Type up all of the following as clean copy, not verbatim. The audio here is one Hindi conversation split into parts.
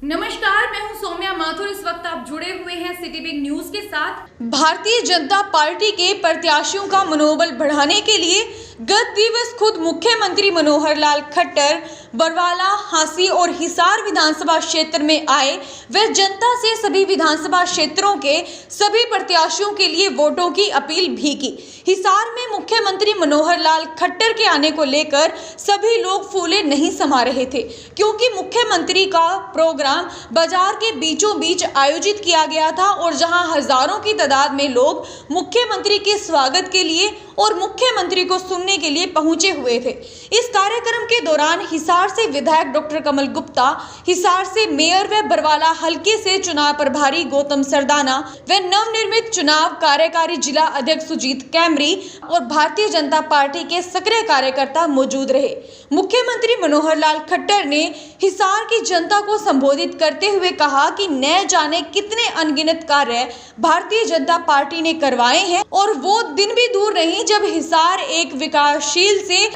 नमस्कार, मैं हूं सौम्या माथुर। इस वक्त आप जुड़े हुए हैं सिटी बिग न्यूज के साथ। भारतीय जनता पार्टी के प्रत्याशियों का मनोबल बढ़ाने के लिए गत दिवस खुद मुख्यमंत्री मनोहर लाल खट्टर बरवाला, हांसी और हिसार विधानसभा क्षेत्र में आए। वह जनता से सभी विधानसभा क्षेत्रों के सभी प्रत्याशियों के लिए वोटों की अपील भी की। हिसार में मुख्यमंत्री मनोहर लाल खट्टर के आने को लेकर सभी लोग फूले नहीं समा रहे थे, क्योंकि मुख्यमंत्री का प्रोग्राम बाजार के बीचों बीच आयोजित किया गया था और जहां हजारों की तादाद में लोग मुख्यमंत्री के स्वागत के लिए और मुख्यमंत्री को सुनने के लिए पहुंचे हुए थे। इस कार्यक्रम के दौरान हिसार से विधायक डॉक्टर कमल गुप्ता, हिसार से मेयर व बरवाला हल्के से चुनाव प्रभारी गौतम सरदाना व नवनिर्मित चुनाव कार्यकारी जिला अध्यक्ष सुजीत कैमरी और भारतीय जनता पार्टी के सक्रिय कार्यकर्ता मौजूद रहे। मुख्यमंत्री मनोहर लाल खट्टर ने हिसार की जनता को संबोधित करते हुए कहा कि न जाने कितने अनगिनत कार्य भारतीय जनता पार्टी ने करवाए हैं और वो दिन भी दूर नहीं जब हिसार एक विकासशील से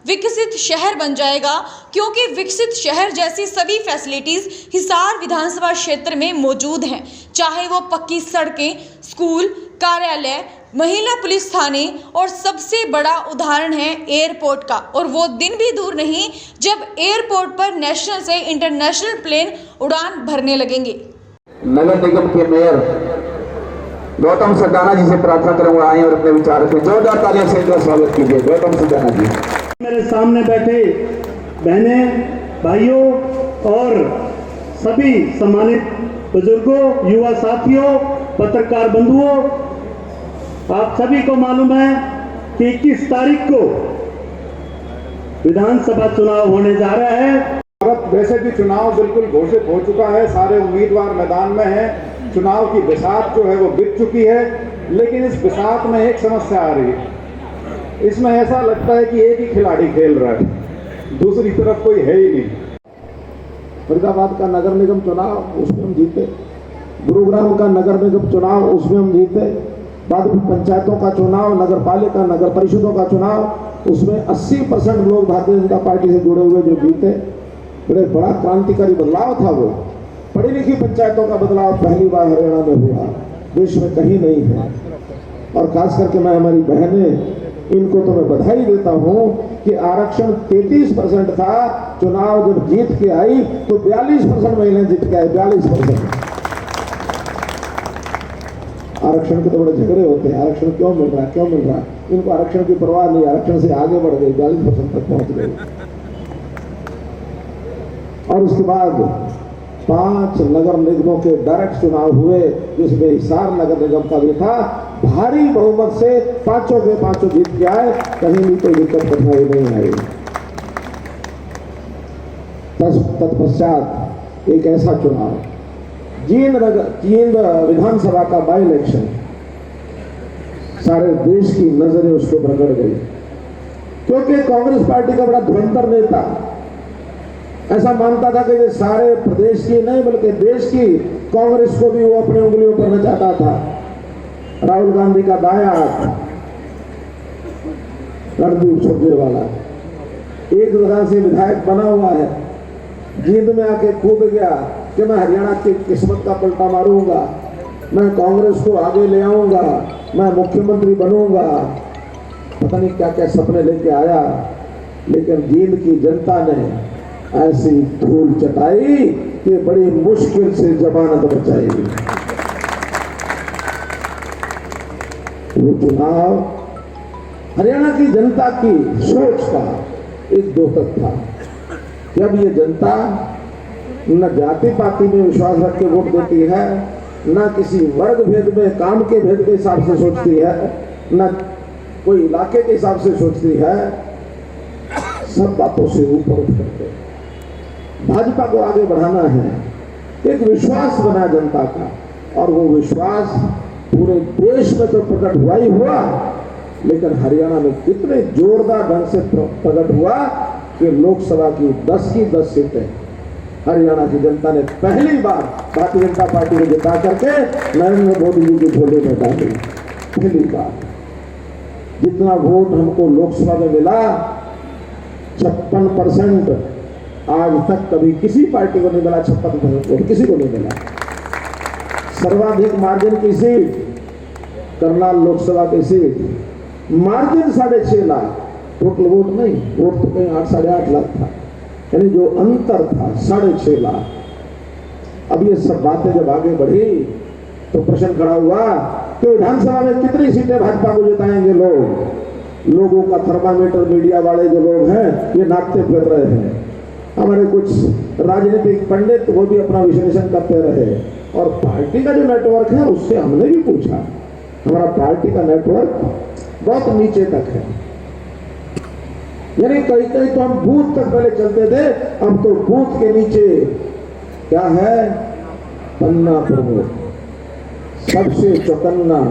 विकसित शहर बन जाएगा, क्योंकि विकसित शहर जैसी सभी फैसिलिटीज हिसार विधानसभा क्षेत्र में मौजूद हैं, चाहे वो पक्की सड़कें, स्कूल, कार्यालय, महिला पुलिस थाने और सबसे बड़ा उदाहरण है एयरपोर्ट का। और वो दिन भी दूर नहीं जब एयरपोर्ट पर नेशनल से इंटरनेशनल प्लेन उड़ान भरने लगेंगे। नगर निगम के मेयर गौतम सरदाना जी से प्रार्थना करूंगा आए और अपने विचार रखें। जोरदार तालियों से इनका स्वागत कीजिए। गौतम सरदाना जी मेरे सामने बैठे बहनें, भाइयों और सभी सम्मानित बुजुर्गों, युवा साथियों, पत्रकार बंधुओं, आप सभी को मालूम है कि 21 तारीख को विधानसभा चुनाव होने जा रहा है। वैसे भी चुनाव बिल्कुल घोषित हो चुका है, सारे उम्मीदवार मैदान में हैं। चुनाव की बिसात जो है वो बीत चुकी है, लेकिन इस बिसात में एक समस्या आ रही है। इसमें ऐसा लगता है कि एक ही खिलाड़ी खेल रहा है, दूसरी तरफ कोई है ही नहीं। फरीदाबाद का नगर निगम चुनाव उसमें हम जीते, गुरुग्राम का नगर निगम चुनाव उसमें हम जीते, बाद में पंचायतों का चुनाव, नगर पालिका, नगर परिषदों का चुनाव, उसमें 80% लोग भारतीय जनता पार्टी से जुड़े हुए जो जीते। बड़ा क्रांतिकारी बदलाव था वो। पढ़ी लिखी पंचायतों का बदलाव पहली बार हरियाणा में हुआ, देश में कहीं नहीं है। और खास करके मैं हमारी बहनें, इनको तो मैं बधाई देता हूं कि आरक्षण 33% था, चुनाव जब जीत के आई तो 42% महिलाएं जीत के आई। 42% आरक्षण के तो बड़े झगड़े होते हैं, आरक्षण क्यों मिल रहा है, क्यों मिल रहा है। इनको आरक्षण की परवाह नहीं, आरक्षण से आगे बढ़ गई, 42% तक पहुंच गई। और उसके बाद 5 नगर निगमों के डायरेक्ट चुनाव हुए, जिसमें हिसार नगर निगम का भी था। भारी बहुमत से 5 के 5 जीत के आए, कहीं भी कोई दिक्कत कठिनाई नहीं आई। तत्पश्चात एक ऐसा चुनाव, जींद विधानसभा का बाई इलेक्शन, सारे देश की नजरें उस पर रगड़ गई, क्योंकि कांग्रेस पार्टी का बड़ा धुरंधर नेता ऐसा मानता था कि ये सारे प्रदेश की नहीं बल्कि देश की कांग्रेस को भी वो अपनी उंगलियों पर नचाता था। राहुल गांधी का दाया रणदीप सुरजेवाला एक जगह से विधायक बना हुआ है, जींद में आके कूद गया कि मैं हरियाणा की किस्मत का पलटा मारूंगा, मैं कांग्रेस को आगे ले आऊंगा, मैं मुख्यमंत्री बनूंगा। पता नहीं क्या क्या सपने लेके आया, लेकिन जींद की जनता ने ऐसी धूल चटाई कि बड़ी मुश्किल से जमानत बचाई। वो चुनाव हरियाणा की जनता की सोच का एक द्योतक था। जब ये जनता न जाति पाति में विश्वास रख के वोट देती है, न किसी वर्ग भेद में काम के भेद के हिसाब से सोचती है, न कोई इलाके के हिसाब से सोचती है, सब बातों से ऊपर उठ करके भाजपा को आगे बढ़ाना है। एक विश्वास बना जनता का, और वो विश्वास पूरे देश में तो प्रकट हुआ ही हुआ, लेकिन हरियाणा में कितने जोरदार ढंग से प्रकट हुआ कि लोकसभा की 10 की 10 सीटें हरियाणा की जनता ने पहली बार भारतीय जनता पार्टी को जिता करके नरेंद्र मोदी जी की झोली में डाली। पहली बार जितना वोट हमको लोकसभा में मिला, 56% आज तक कभी किसी पार्टी को नहीं मिला 56 वोट, किसी को नहीं मिला। सर्वाधिक मार्जिन की सीट करनाल लोकसभा की seat, margin 6.5 lakh, total vote नहीं, वोट तो कहीं 8 साढ़े 8 लाख था, यानी जो अंतर था 6.5 लाख। अब ये सब बातें जब आगे बढ़ी तो प्रश्न खड़ा हुआ कि विधानसभा में कितनी सीटें भाजपा को जिताएंगे लोग। लोगों का थर्मामीटर मीडिया वाले जो लोग हैं ये नापते फिर रहे हैं। हमारे कुछ राजनीतिक पंडित वो भी अपना विश्लेषण करते रहे, और पार्टी का जो नेटवर्क है उससे हमने भी पूछा, हमारा पार्टी का नेटवर्क बहुत नीचे तक है, यानी कहीं कहीं तो हम बूथ तक पहले चलते थे, अब तो बूथ के नीचे क्या है, पन्ना प्रमुख, सबसे चौकन्ना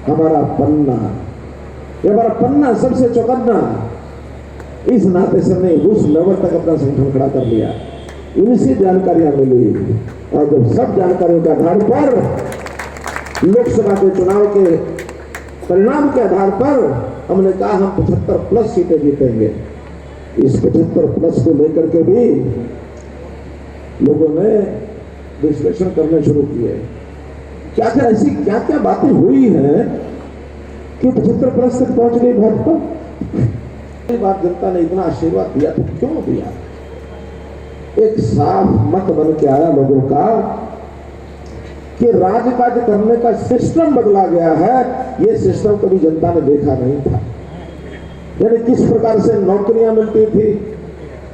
हमारा पन्ना, ये हमारा पन्ना सबसे चौकन्ना। इस नाते से ने उस लेवल तक अपना संगठन खड़ा कर लिया। इनसे जानकारियां मिली, और जब सब जानकारियों के आधार पर लोकसभा के चुनाव के परिणाम के आधार पर हमने कहा हम 75+ सीटें जीतेंगे। इस 75+ को लेकर के भी लोगों ने विश्लेषण करने शुरू किए, क्या क्या ऐसी क्या क्या बातें हुई हैं कि 75+ तक पहुंच गई भाजपा। ये बात जनता ने इतना आशीर्वाद दिया तो क्यों दिया, एक साफ मत बन के आया लोगों का कि राजकाज करने का सिस्टम बदला गया है। ये सिस्टम कभी जनता ने देखा नहीं था। यानी किस प्रकार से नौकरियां मिलती थी,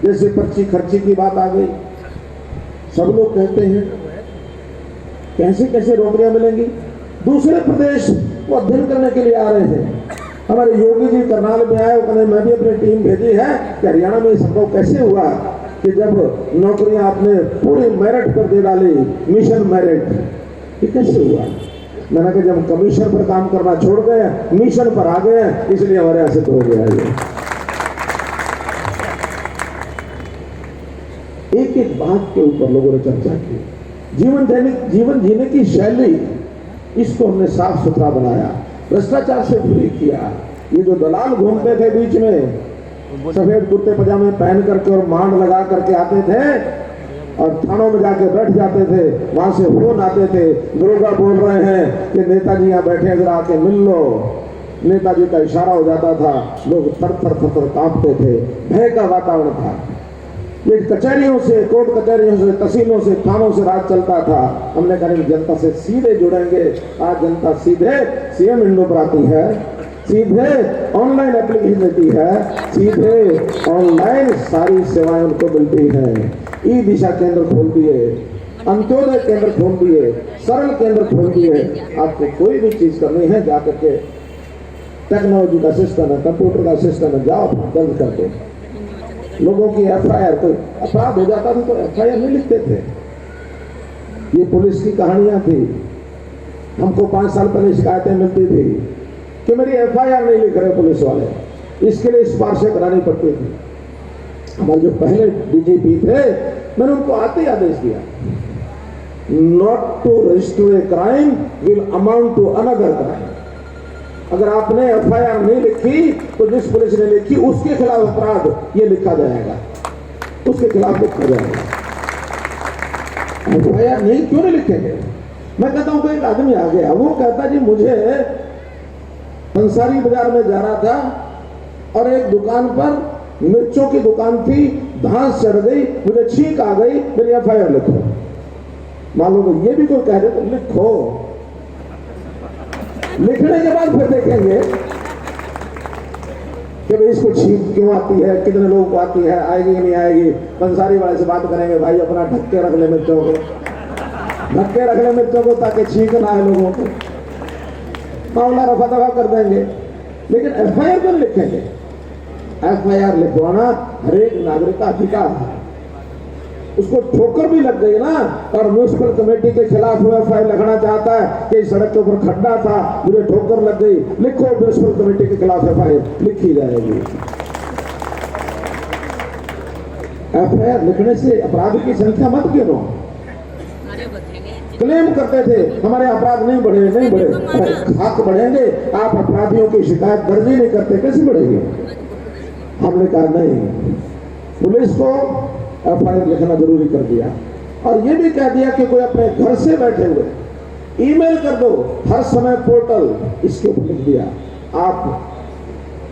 जैसे पर्ची खर्ची की बात आ गई, सब लोग कहते हैं कैसे कैसे नौकरियां मिलेंगी। दूसरे प्रदेश वो अध्ययन करने के लिए आ रहे हैं। हमारे योगी जी करनाल में आए, उन्होंने मैं भी अपनी टीम भेजी है कि हरियाणा में संभव कैसे हुआ कि जब नौकरियां आपने पूरी मेरिट पर दे डाली, मिशन मेरिट, ये कैसे हुआ। मैंने कहा जब कमीशन पर काम करना छोड़ गए, मिशन पर आ गए, इसलिए हमारे यहां से तो हो गया ये। एक एक बात के ऊपर लोगों ने चर्चा की। जीवन जीने की शैली, इसको हमने साफ सुथरा बनाया, भ्रष्टाचार से फ्री किया। ये जो दलाल घूमते थे बीच में, सफेद कुर्ते पजामे पहन करके और मांड लगा करके आते थे और थानों में जाके बैठ जाते थे, वहां से फोन आते थे, दरोगा बोल रहे हैं कि नेताजी यहाँ बैठे, जरा आके मिल लो। नेताजी का इशारा हो जाता था, लोग थर थर थर थर कांपते थे, भय का वातावरण था। ये कचहरियों से, कोर्ट कचहरियों से, तहसीलों से, थानों से राज चलता था। हमने कहा जनता से सीधे जुड़ेंगे। आज जनता सीधे सीएम विंडो पर आती है, सीधे ऑनलाइन एप्लीकेशन देती है, सीधे ऑनलाइन सारी सेवाएं उनको मिलती हैं। ई दिशा केंद्र खोल दिए, अंत्योदय केंद्र खोल दिए, सरल केंद्र खोल दिए। आपको कोई भी चीज करनी है जाकर के टेक्नोलॉजी का सिस्टम है, कंप्यूटर का सिस्टम है, जाओ दर्ज कर दो। लोगों की एफआईआर, कोई अपराध हो जाता था तो एफआईआर नहीं लिखते थे। ये पुलिस की कहानियां थी। हमको 5 साल पहले शिकायतें मिलती थी कि मेरी एफआईआर नहीं लिख रहे पुलिस वाले, इसके लिए सिफारिशें करानी पड़ती थी। हमारे जो पहले डीजीपी थे, मैंने उनको आते ही आदेश दिया, not to register a crime will amount to another crime. अगर आपने एफआईआर नहीं लिखी तो जिस पुलिस ने लिखी उसके खिलाफ अपराध ये लिखा जाएगा, उसके खिलाफ लिखा जाएगा। एफआईआर नहीं क्यों नहीं लिखेंगे। मैं कहता हूं कोई एक आदमी आ गया, वो कहता जी मुझे पंसारी बाजार में जा रहा था और एक दुकान पर मिर्चों की दुकान थी, धांस चढ़ गई, मुझे छींक आ गई, मेरी एफआईआर लिखो। मालूम ये भी कोई कह दे तो लिखो, लिखने के बाद फिर देखेंगे कि भाई इसको छींक क्यों आती है, कितने लोगों को आती है, आएगी कि नहीं आएगी। पंसारी वाले से बात करेंगे, भाई अपना ढक के रख ले मिर्चों को, ढक के रख ले मिर्चों को ताकि छींक ना आए लोगों को। मामला रफा दफा कर देंगे, लेकिन एफआईआर क्यों लिखेंगे। एफआईआर लिखवाना हर एक नागरिक का अधिकार है। उसको ठोकर भी लग गई ना, और म्यूनिसिपल कमेटी के खिलाफ वो एफआईआर लिखना चाहता है कि सड़क के ऊपर खड्डा था, मुझे ठोकर लग गई, लिखो म्यूनिसिपल कमेटी के खिलाफ एफआईआर लिखी जाएगी। एफआईआर लिखने से अपराध की संख्या मत गिनो। क्लेम करते थे हमारे अपराध नहीं बढ़े, नहीं बढ़े, खाक बढ़ेंगे। आप अपराधियों की शिकायत दर्ज ही नहीं करते, कैसे बढ़ेगी। हमने कहा नहीं, पुलिस को FIR लिखना जरूरी कर दिया। और ये भी कह दिया कि कोई अपने घर से बैठे हुए ईमेल कर दो, हर समय पोर्टल इसके ऊपर लिख दिया। आप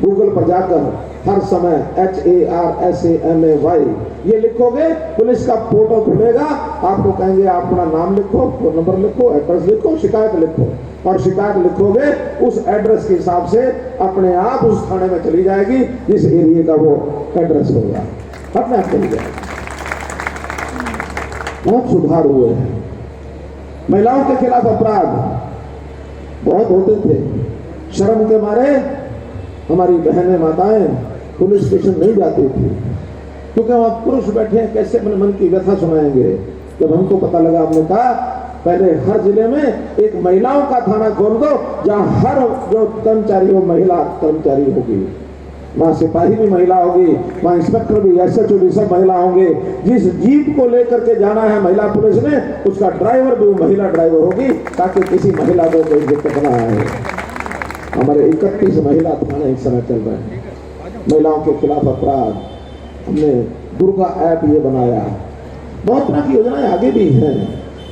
गूगल पर जाकर हर समय HARSAMAY ये लिखोगे, पुलिस का पोर्टल खुलेगा, आपको कहेंगे आप अपना नाम लिखो, फोन नंबर लिखो, एड्रेस लिखो, शिकायत लिखो, और शिकायत लिखोगे उस एड्रेस के हिसाब से अपने आप उस थाने में चली जाएगी जिस एरिया का वो एड्रेस होगा, अपने आप चली जाएगी। बहुत सुधार हुए हैं। महिलाओं के खिलाफ अपराध बहुत होते थे, शर्म के मारे हमारी बहनें माताएं पुलिस स्टेशन नहीं जाती थी, क्योंकि वहां पुरुष बैठे हैं, कैसे अपने मन की व्यथा सुनाएंगे। जब हमको पता लगा, हमने कहा पहले हर जिले में एक महिलाओं का थाना खोल दो, जहां हर जो कर्मचारी हो महिला कर्मचारी होगी, वहां सिपाही भी महिला होगी, वहां इंस्पेक्टर भी, SHO भी सब महिला होंगे। जिस जीप को लेकर के जाना है महिला पुलिस ने, उसका ड्राइवर भी महिला ड्राइवर होगी, ताकि किसी महिला को कोई दिक्कत ना आए। हमारे 31 महिला थाने इस समय चल रहे हैं। महिलाओं के खिलाफ अपराध, हमने दुर्गा ऐप ये बनाया, बहुत तरह की योजनाएं आगे भी हैं।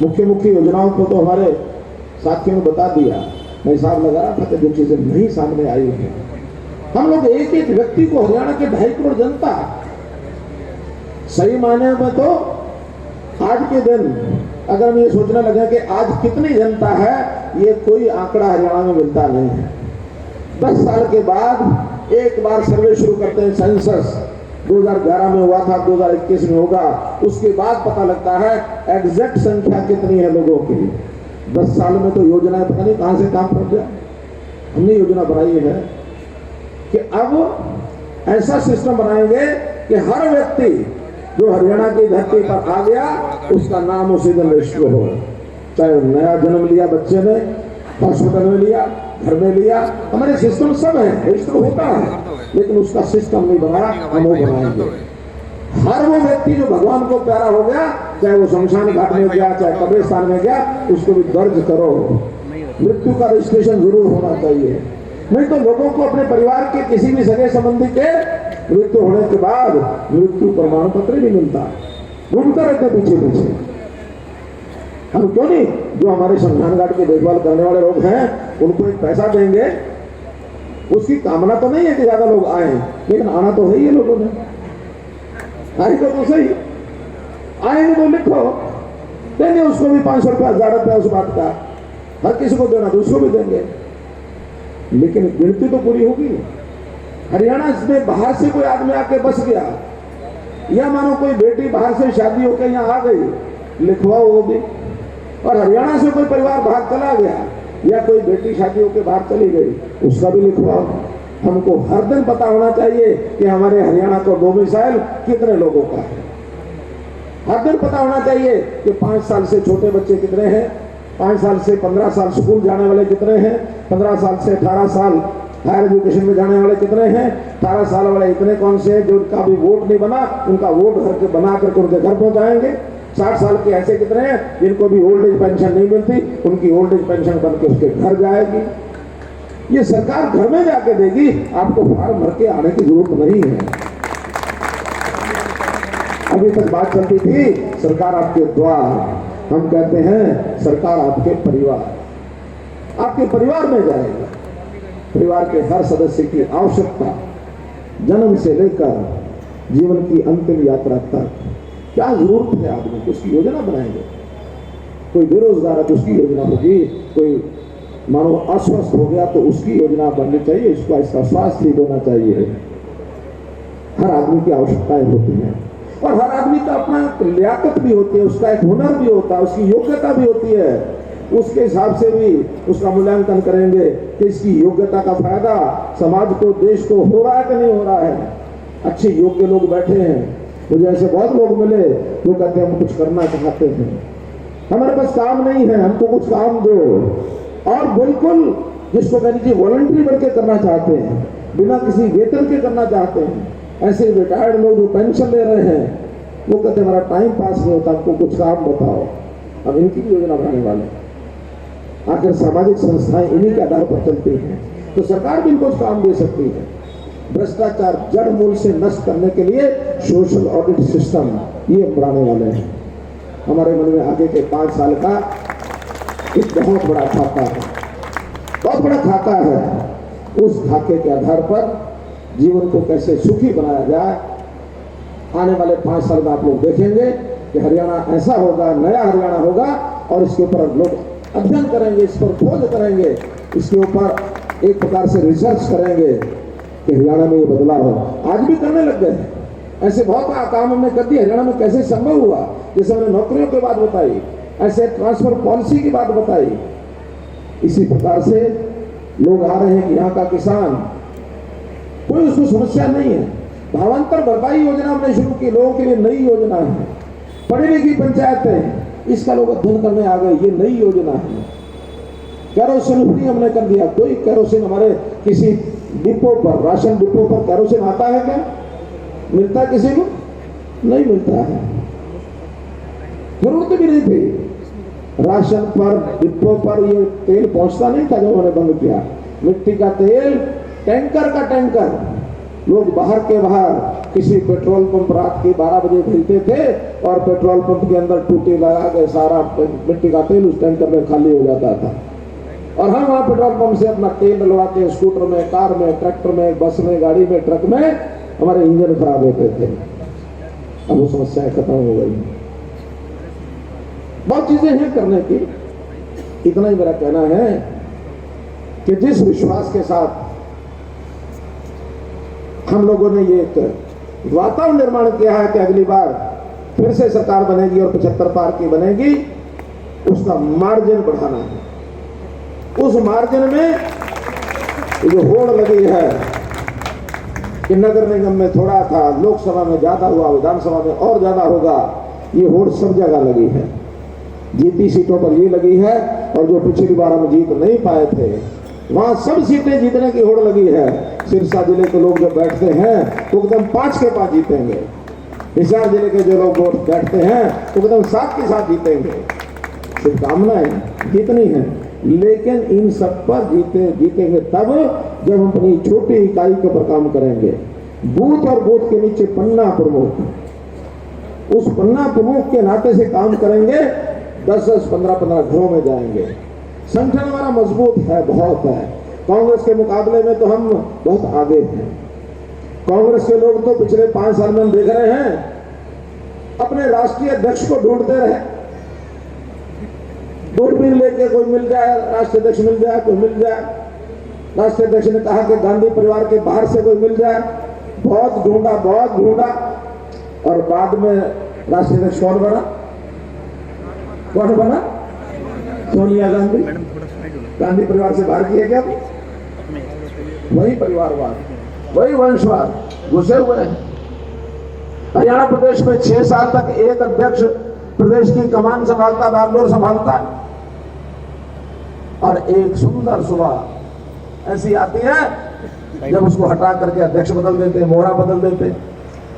मुख्य योजनाओं को तो हमारे साथियों ने बता दिया, मैं हिसाब लगा रहा था कि जो चीजें नहीं सामने आई हैं। हम लोग एक एक व्यक्ति को, हरियाणा के 2.5 करोड़ जनता, सही मायने में तो आज के दिन अगर हम ये सोचने लगे कि आज कितनी जनता है, ये कोई आंकड़ा हरियाणा में मिलता नहीं है। 10 साल के बाद एक बार सर्वे शुरू करते हैं, सेंसस 2011 में हुआ था, 2021 में होगा, उसके बाद पता लगता है एग्जैक्ट संख्या कितनी है लोगों की। 10 साल में तो योजनाएं पता नहीं कहां से काम कर गया। हमने योजना बनाई है कि अब ऐसा सिस्टम बनाएंगे कि हर व्यक्ति जो हरियाणा की धरती पर आ गया, उसका नाम उसी दिन रजिस्टर हो, चाहे नया जन्म लिया बच्चे ने, हॉस्पिटल में लिया, घर में लिया, हमारे सिस्टम सब है, रजिस्टर होता है, लेकिन उसका सिस्टम नहीं बना, हम वो बनाएंगे। हर वो व्यक्ति जो भगवान को प्यारा हो गया, चाहे वो शमशान घाट में गया, चाहे कब्रिस्तान में गया, उसको भी दर्ज करो। मृत्यु का रजिस्ट्रेशन जरूर होना चाहिए, नहीं तो लोगों को अपने परिवार के किसी भी सगे संबंधी के मृत्यु होने के बाद मृत्यु प्रमाण पत्र नहीं मिलता, घूमता रहता पीछे पीछे। हम क्यों नहीं, जो हमारे शमशान घाट की देखभाल करने वाले लोग हैं, उनको एक पैसा देंगे। उसकी कामना तो नहीं है कि ज्यादा लोग आए, लेकिन आना तो है ही लोगों ने, आएगा तो सही, आएंगे तो लिखो, देंगे उसको भी 500 रुपया, 1000 रुपया उस बात का, हर किसी को देना तो उसको भी देंगे, लेकिन गिनती तो पूरी होगी। हरियाणा में बाहर से कोई आदमी आके बस गया, या मानो कोई बेटी बाहर से शादी होकर यहाँ आ गई, लिखवाओ वो भी। और हरियाणा से कोई परिवार बाहर चला गया, या कोई बेटी शादी होकर बाहर चली गई, उसका भी लिखवाओ। हमको हर दिन पता होना चाहिए कि हमारे हरियाणा का डोमिसाइल कितने लोगों का है। हर दिन पता होना चाहिए कि 5 साल से छोटे बच्चे कितने हैं, 5 साल से 15 साल स्कूल जाने वाले कितने हैं, 15 साल से 18 साल हायर एजुकेशन में जाने वाले कितने हैं, 18 साल वाले इतने कौन से हैं जो उनका भी वोट नहीं बना, उनका वोट घर के बना करके उनके घर पहुंचाएंगे। 60 साल के ऐसे कितने हैं जिनको भी ओल्ड एज पेंशन नहीं मिलती, उनकी ओल्ड एज पेंशन बन के उसके घर जाएगी। ये सरकार घर में जाके देगी, आपको फार्म भर के आने की जरूरत नहीं है। अभी तक बात चलती थी सरकार आपके द्वार, हम कहते हैं सरकार आपके परिवार, आपके परिवार में जाएगा। परिवार के हर सदस्य की आवश्यकता, जन्म से लेकर जीवन की अंतिम यात्रा तक क्या जरूरत है आदमी को, उसकी योजना बनाएंगे। कोई बेरोजगार है तो उसकी योजना होगी, कोई मानो अस्वस्थ हो गया तो उसकी योजना बननी चाहिए, उसका इसका स्वास्थ्य ठीक होना चाहिए। हर आदमी की आवश्यकताएं होती हैं, और हर आदमी का अपना लियाकत भी होती है, उसका एक हुनर भी होता है, उसकी योग्यता भी होती है। उसके हिसाब से भी उसका मूल्यांकन करेंगे कि इसकी योग्यता का फायदा समाज को, देश को हो रहा है कि नहीं हो रहा है। अच्छे योग्य लोग बैठे हैं, मुझे ऐसे बहुत लोग मिले जो कहते हैं हम कुछ करना चाहते हैं, हमारे पास काम नहीं है, हमको कुछ काम दो। और बिल्कुल जिसको कह लीजिए वॉलंटरी करके करना चाहते हैं, बिना किसी वेतन के करना चाहते हैं। ऐसे रिटायर्ड लोग जो पेंशन ले रहे हैं, वो कहते हैं हमारा टाइम पास नहीं होता, हमको कुछ काम बताओ। अब इनकी भी योजना बनाने वाले, आखिर सामाजिक संस्थाएं इन्हीं के आधार पर चलती हैं, तो सरकार भी इनको काम दे सकती है। भ्रष्टाचार जड़ मूल से नष्ट करने के लिए सोशल ऑडिट सिस्टम ये बढ़ाने वाले हैं। हमारे मन में आगे के 5 साल का एक बहुत बड़ा खाका है, बहुत बड़ा खाका है। उस खाके के आधार पर जीवन को कैसे सुखी बनाया जाए, आने वाले 5 साल में आप लोग देखेंगे कि हरियाणा ऐसा होगा, नया हरियाणा होगा, और इसके ऊपर लोग अध्ययन करेंगे, इस पर खोज करेंगे, इसके ऊपर एक प्रकार से रिसर्च करेंगे कि हरियाणा में ये बदलाव हो। आज भी करने लग गए हैं, ऐसे बहुत काम हमने कर दिया। हरियाणा में कैसे संभव हुआ, जैसे हमने नौकरियों की बात बताई, ऐसे ट्रांसफर पॉलिसी की बात बताई। इसी प्रकार से लोग आ रहे हैं कि यहाँ का किसान, कोई उसको समस्या नहीं है। भावांतर भरपाई योजना हमने शुरू की, लोगों के लिए नई योजना है। पढ़ी लिखी पंचायतें, इसका लोग अध्ययन करने आ गए, ये नई योजना है। कैरोसिन फ्री हमने कर दिया। कोई कैरोसिन हमारे किसी डिपो पर, राशन डिपो पर कैरोसिन आता है क्या? मिलता है किसी को? नहीं मिलता है, जरूरत भी नहीं थी। राशन पर, डिपो पर ये तेल पहुंचता नहीं था जब उन्होंने बंद किया। मिट्टी का तेल टैंकर का टैंकर लोग बाहर के बाहर किसी पेट्रोल पंप रात के 12 बजे भेजते थे, और पेट्रोल पंप के अंदर टूटी लगा के सारा मिट्टी का तेल उस टैंकर में खाली हो जाता था। और हम वहाँ पेट्रोल पंप से अपना तेल डलवा के स्कूटर में, कार में, ट्रैक्टर में, बस में, गाड़ी में, ट्रक में हमारे इंजन खराब होते थे। अब वो समस्याएं खत्म हो गई। बहुत चीजें हैं करने की। इतना ही मेरा कहना है कि जिस विश्वास के साथ हम लोगों ने ये एक वातावरण निर्माण किया है कि अगली बार फिर से सरकार बनेगी और 75 पार की बनेगी, उसका मार्जिन बढ़ाना है। उस मार्जिन में जो होड़ लगी है कि नगर निगम में थोड़ा था, लोकसभा में ज्यादा हुआ, विधानसभा में और ज्यादा होगा, ये होड़ सब जगह लगी है। जीती सीटों पर ये लगी है, और जो पिछली बार हम जीत नहीं पाए थे वहां सब सीटें जीतने की होड़ लगी है। सिरसा जिले के लोग जो बैठते हैं तो एकदम 5 के 5 जीतेंगे। हिसार जिले के जो लोग वोट बैठते हैं तो एकदम 7 के 7 जीतेंगे। शुभकामनाएं जीतनी है, लेकिन इन सब पर जीतेंगे तब जब हम अपनी छोटी इकाई के ऊपर काम करेंगे। बूथ और बूथ के नीचे पन्ना प्रमुख, उस पन्ना प्रमुख के नाते से काम करेंगे। 10-10, 15-15 घरों में जाएंगे। संगठन हमारा मजबूत है, बहुत है। कांग्रेस के मुकाबले में तो हम बहुत आगे हैं। कांग्रेस के लोग तो पिछले 5 साल में हम देख रहे हैं, अपने राष्ट्रीय अध्यक्ष को ढूंढते रहे। दूरबीन लेके कोई मिल जाए, राष्ट्रीय अध्यक्ष मिल जाए, कोई मिल जाए। राष्ट्रीय अध्यक्ष ने कहा कि गांधी परिवार के बाहर से कोई मिल जाए। बहुत ढूंढा, बहुत ढूंढा, और बाद में राष्ट्रीय अध्यक्ष कौन बना? कौन बना? सोनिया गांधी। गांधी परिवार से बाहर किया क्या? वही परिवारवाद, वही वंशवाद घुसे हुए हैं। हरियाणा प्रदेश में 6 साल तक एक अध्यक्ष प्रदेश की कमान संभालता, बैंगलोर संभालता, और एक सुंदर सुबह ऐसी आती है जब उसको हटा करके अध्यक्ष बदल देते, मोहरा बदल देते।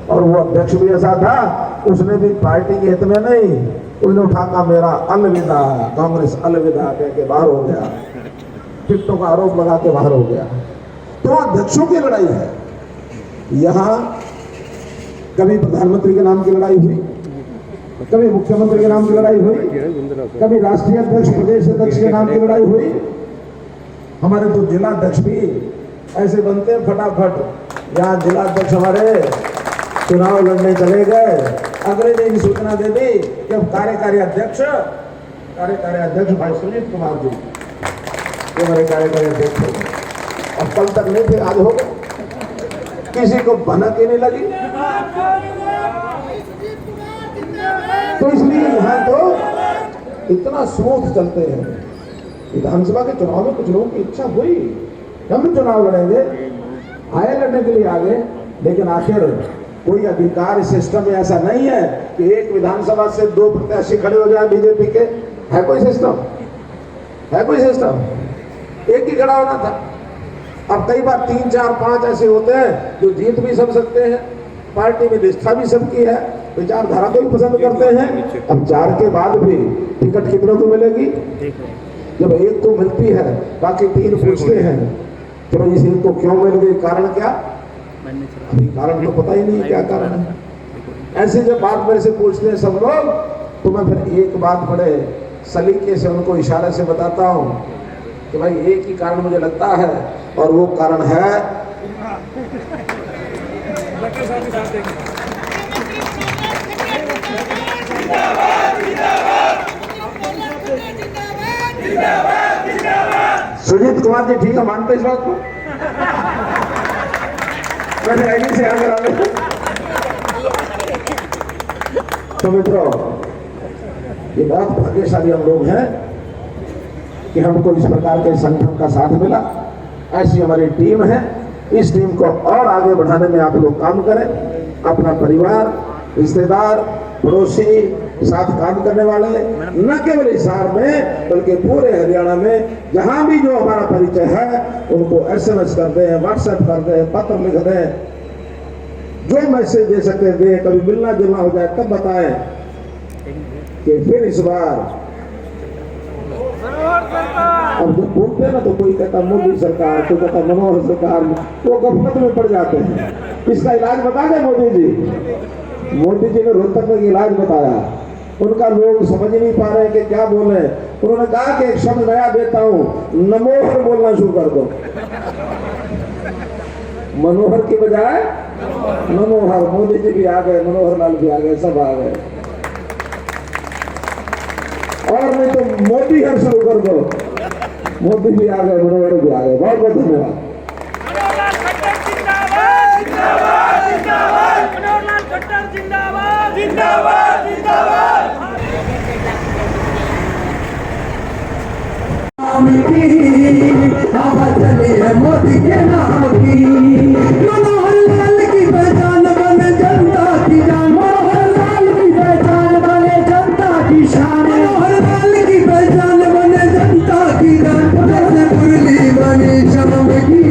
और वो अध्यक्ष भी ऐसा था, उसने भी पार्टी के हित में नहीं, उसने उठाकर मेरा अलविदा, कांग्रेस अलविदा कह के बाहर हो गया, टिकटों का आरोप लगा के बाहर हो गया। तो अध्यक्षों की लड़ाई है। यहाँ कभी प्रधानमंत्री के नाम की लड़ाई हुई, कभी मुख्यमंत्री के नाम की लड़ाई हुई, कभी राष्ट्रीय अध्यक्ष, प्रदेश अध्यक्ष के नाम की लड़ाई हुई। हमारे तो जिला अध्यक्ष भी ऐसे बनते हैं फटाफट। यहाँ जिला अध्यक्ष हमारे चुनाव लड़ने चले गए, अगले दिन सूचना दे दी कि अब कार्यकारी अध्यक्ष भाई सुनील कुमार जी ये हमारे कार्यकारी अध्यक्ष हो। अब कल तक नहीं थे, आज हो गए। किसी को भनक ही नहीं लगी। तो इसलिए यहाँ तो इतना स्मूथ चलते हैं। विधानसभा के चुनाव में कुछ लोगों की इच्छा हुई, हम भी चुनाव लड़ेंगे, आए लड़ने के लिए आगे, लेकिन आखिर कोई अधिकार सिस्टम में ऐसा नहीं है कि एक विधानसभा से 2 प्रत्याशी खड़े हो जाए बीजेपी के। है कोई सिस्टम? है कोई सिस्टम? एक ही खड़ा होना था। अब कई बार 3, 4, 5 ऐसे होते हैं जो जीत भी सब सकते हैं, पार्टी में निष्ठा भी सबकी है, विचारधारा को भी पसंद करते हैं। अब 4 के बाद भी टिकट कितनों को मिलेगी? जब एक को मिलती है, बाकी 3 पूछते हैं कि भाई इस एक को क्यों मिल गई, कारण क्या? अभी कारण तो पता ही नहीं क्या कारण है। ऐसे जब बात मेरे से पूछते हैं सब लोग, तो मैं फिर एक बात बड़े सलीके से उनको इशारे से बताता हूँ कि भाई एक ही कारण मुझे लगता है, और वो कारण है सुजीत कुमार जी। ठीक है, मानते इस बात को? मैंने आईडी से आगे आ गए। तो मित्रों, ये बहुत भाग्यशाली हम लोग हैं कि हमको इस प्रकार के संगठन का साथ मिला। ऐसी हमारी टीम है, इस टीम को और आगे बढ़ाने में आप लोग काम करें। अपना परिवार, रिश्तेदार, पड़ोसी, साथ काम करने वाले, न केवल हिसार में बल्कि पूरे हरियाणा में जहां भी जो हमारा परिचय है उनको SMS कर दें, WhatsApp कर दें, पत्र लिख दें, जो मैसेज दे सकते हैं दें। कभी मिलना जुलना हो जाए तब बताएं कि फिर इस बार अब जब बोलते हैं ना तो कोई कहता मोदी सरकार, कोई कहता मनोहर सरकार, वो गफलत में पड़ जाते हैं। इसका इलाज बता दें मोदी जी। मोदी जी ने रोहतक में इलाज बताया, उनका लोग समझ नहीं पा रहे कि क्या बोले। उन्होंने कहा कि एक शब्द नया देता हूं, नमोहर बोलना शुरू कर दो। मनोहर की बजाय नमोहर। मोदी जी भी आ गए, मनोहर लाल भी आ गए, सब आ गए। और नहीं तो मोदी हर शुरू कर दो। मोदी भी आ गए, मनोहर भी आ गए। बहुत बहुत धन्यवाद। मोदी के नाम की मनोहर लाल की पहचान बने जनता की जान। मनोहर लाल की पहचान बने जनता की शान। मनोहर लाल की पहचान बने जनता की जान। जैसे मुरली बनी शाम की